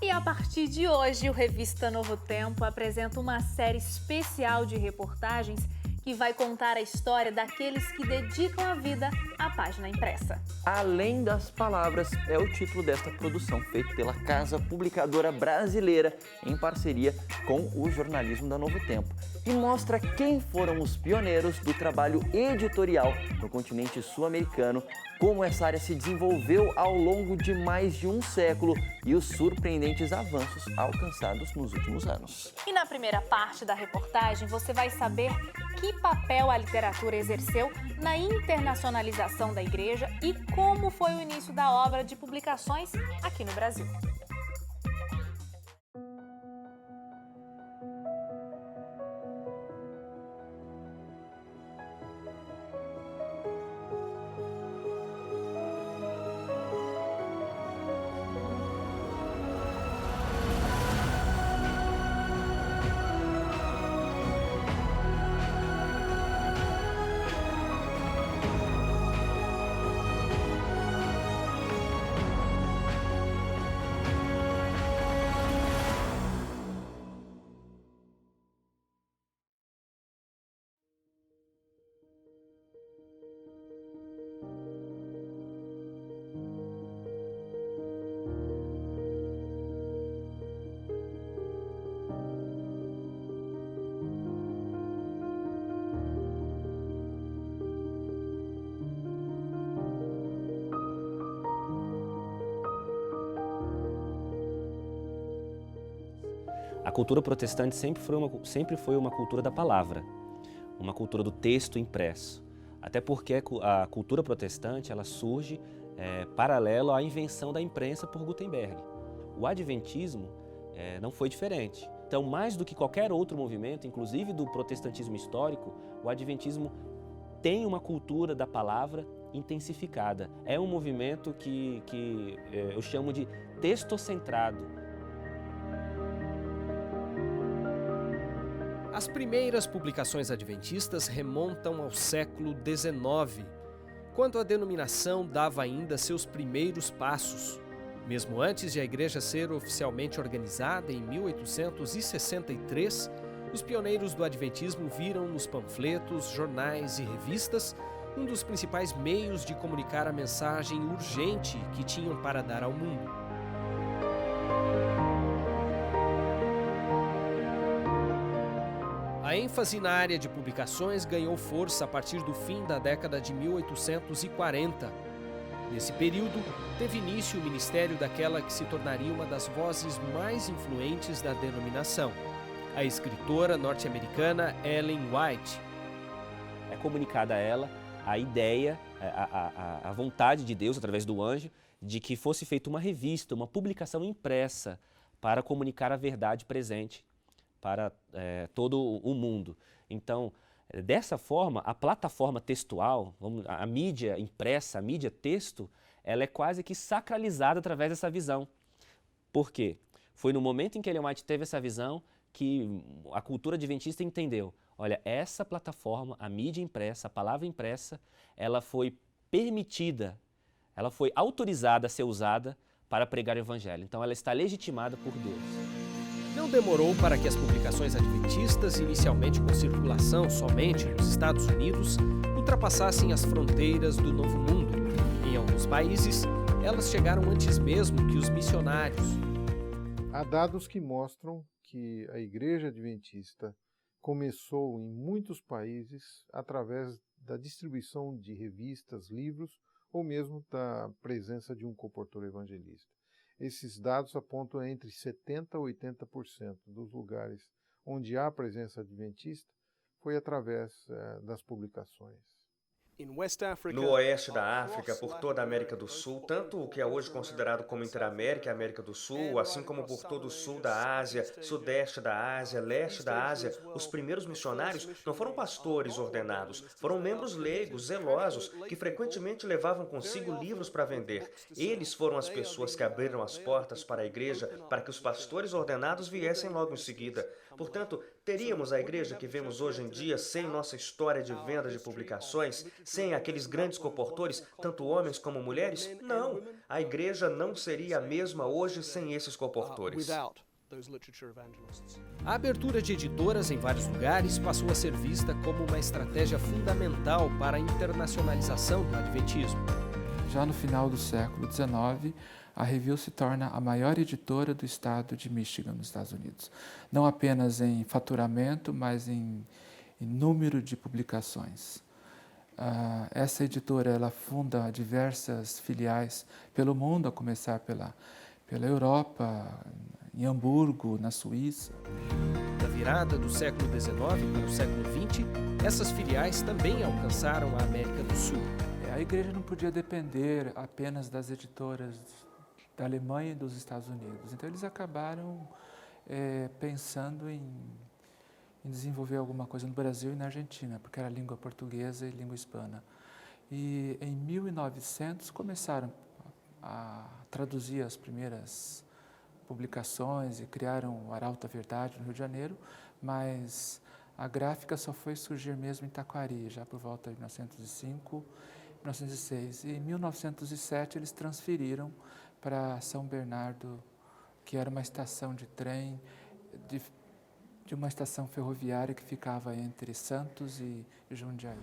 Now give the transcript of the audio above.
E a partir de hoje, o Revista Novo Tempo apresenta uma série especial de reportagens que vai contar a história daqueles que dedicam a vida à página impressa. Além das palavras é o título desta produção, feita pela Casa Publicadora Brasileira, em parceria com o jornalismo da Novo Tempo. E mostra quem foram os pioneiros do trabalho editorial no continente sul-americano, como essa área se desenvolveu ao longo de mais de um século e os surpreendentes avanços alcançados nos últimos anos. E na primeira parte da reportagem, você vai saber que papel a literatura exerceu na internacionalização da igreja e como foi o início da obra de publicações aqui no Brasil. A cultura protestante sempre foi uma cultura da palavra, uma cultura do texto impresso. Até porque a cultura protestante ela surge paralelo à invenção da imprensa por Gutenberg. O adventismo não foi diferente. Então, mais do que qualquer outro movimento, inclusive do protestantismo histórico, o adventismo tem uma cultura da palavra intensificada. É um movimento que eu chamo de textocentrado. As primeiras publicações adventistas remontam ao século XIX, quando a denominação dava ainda seus primeiros passos. Mesmo antes de a igreja ser oficialmente organizada, em 1863, os pioneiros do adventismo viram nos panfletos, jornais e revistas um dos principais meios de comunicar a mensagem urgente que tinham para dar ao mundo. A ênfase na área de publicações ganhou força a partir do fim da década de 1840. Nesse período, teve início o ministério daquela que se tornaria uma das vozes mais influentes da denominação, a escritora norte-americana Ellen White. É comunicada a ela a ideia, a vontade de Deus, através do anjo, de que fosse feita uma revista, uma publicação impressa para comunicar a verdade presente para todo o mundo. Então, dessa forma, a plataforma textual, a mídia impressa, a mídia texto, ela é quase que sacralizada através dessa visão. Por quê? Foi no momento em que Ellen White teve essa visão que a cultura adventista entendeu. Olha, essa plataforma, a mídia impressa, a palavra impressa, ela foi permitida, ela foi autorizada a ser usada para pregar o evangelho. Então, ela está legitimada por Deus. Não demorou para que as publicações adventistas, inicialmente com circulação somente nos Estados Unidos, ultrapassassem as fronteiras do Novo Mundo. Em alguns países, elas chegaram antes mesmo que os missionários. Há dados que mostram que a Igreja Adventista começou em muitos países através da distribuição de revistas, livros ou mesmo da presença de um comportor evangelista. Esses dados apontam entre 70% a 80% dos lugares onde há presença adventista foi através das publicações. No oeste da África, por toda a América do Sul, tanto o que é hoje considerado como Interamérica e América do Sul, assim como por todo o sul da Ásia, sudeste da Ásia, leste da Ásia, os primeiros missionários não foram pastores ordenados, foram membros leigos, zelosos, que frequentemente levavam consigo livros para vender. Eles foram as pessoas que abriram as portas para a igreja para que os pastores ordenados viessem logo em seguida. Portanto, Teríamos a igreja que vemos hoje em dia sem nossa história de venda de publicações, sem aqueles grandes comportores, tanto homens como mulheres? Não, a igreja não seria a mesma hoje sem esses comportores. A abertura de editoras em vários lugares passou a ser vista como uma estratégia fundamental para a internacionalização do adventismo. Já no final do século XIX, a Review se torna a maior editora do estado de Michigan, nos Estados Unidos. Não apenas em faturamento, mas em número de publicações. Essa editora ela funda diversas filiais pelo mundo, a começar pela Europa, em Hamburgo, na Suíça. Da virada do século XIX para o século XX, essas filiais também alcançaram a América do Sul. A igreja não podia depender apenas das editoras da Alemanha e dos Estados Unidos. Então eles acabaram pensando em desenvolver alguma coisa no Brasil e na Argentina, porque era língua portuguesa e língua hispana. E em 1900 começaram a traduzir as primeiras publicações e criaram o Arauto da Verdade no Rio de Janeiro, mas a gráfica só foi surgir mesmo em Taquari, já por volta de 1905, 1906. E em 1907 eles transferiram para São Bernardo, que era uma estação de trem, de uma estação ferroviária que ficava entre Santos e Jundiaí.